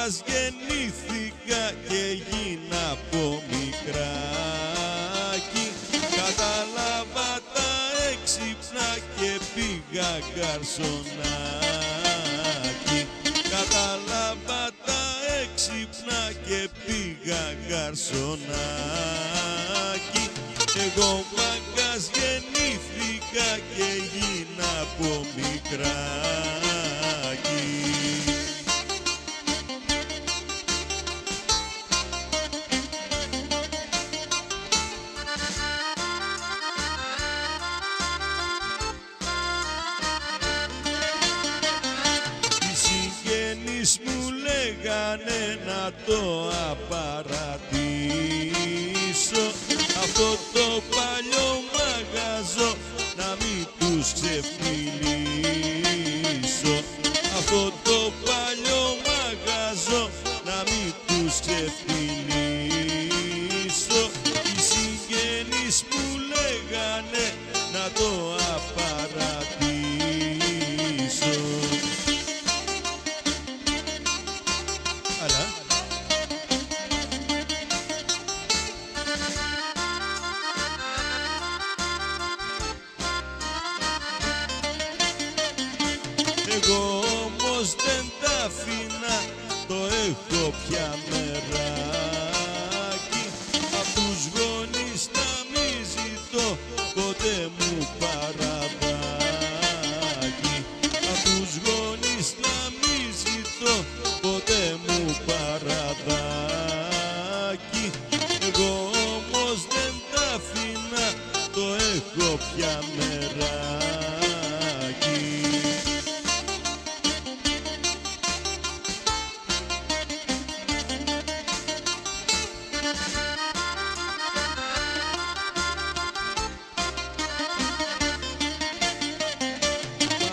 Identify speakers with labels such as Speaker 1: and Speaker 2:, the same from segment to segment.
Speaker 1: μαγκάς γεννήθηκα και γίνα από μικράκι. Κατάλαβα τα έξυπνα και πήγα γκαρσονάκι. Κατάλαβα τα έξυπνα και πήγα γκαρσονάκι. Εγώ μαγκάς γεννήθηκα και γίνα από μικράκι. Οι συγγενείς μου λέγανε να το απαρατήσω, αυτό το παλιό μαγαζό να μην τους ξεφτυλίσω. Αυτό το παλιό μαγαζό να μην τους ξεφτυλίσω. Οι συγγενείς μου λέγανε να το απαρατήσω. Αλλά εγώ όμως δεν τα αφήνα, το έχω πια μεράκι. Απ' τους γονείς να μη ζητώ ποτέ μου παραδάκι. Απ' τους γονείς να μη ζητώ ποτέ μου παραδάκι. Εγώ όμως δεν τα αφήνα, το έχω πια μεράκι.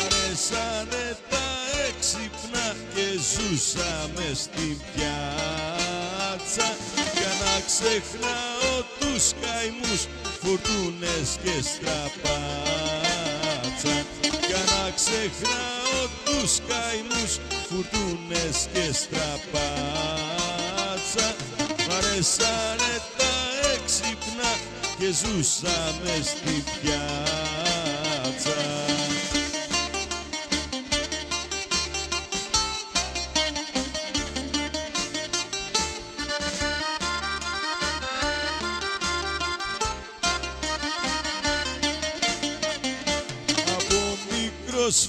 Speaker 1: Αρέσανε τα έξυπνα και ζούσαμε στην πιάτσα, για να ξεχνάω τους καημούς, φουρτούνες και στραπάτσα. Για να ξεχνάω τους καημούς, φουρτούνες και στραπάτσα. Μ' αρέσανε τα έξυπνα και ζούσαμε στην πιάτσα.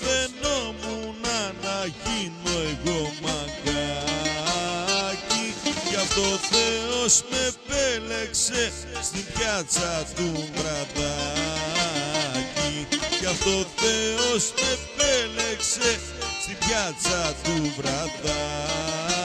Speaker 1: Φαινόμουνα να γίνω εγώ μαγκάκι, γι' αυτό ο Θεός με επέλεξε στην πιάτσα του βραδάκι. Γι' αυτό ο Θεός με επέλεξε στην πιάτσα του βραδάκι.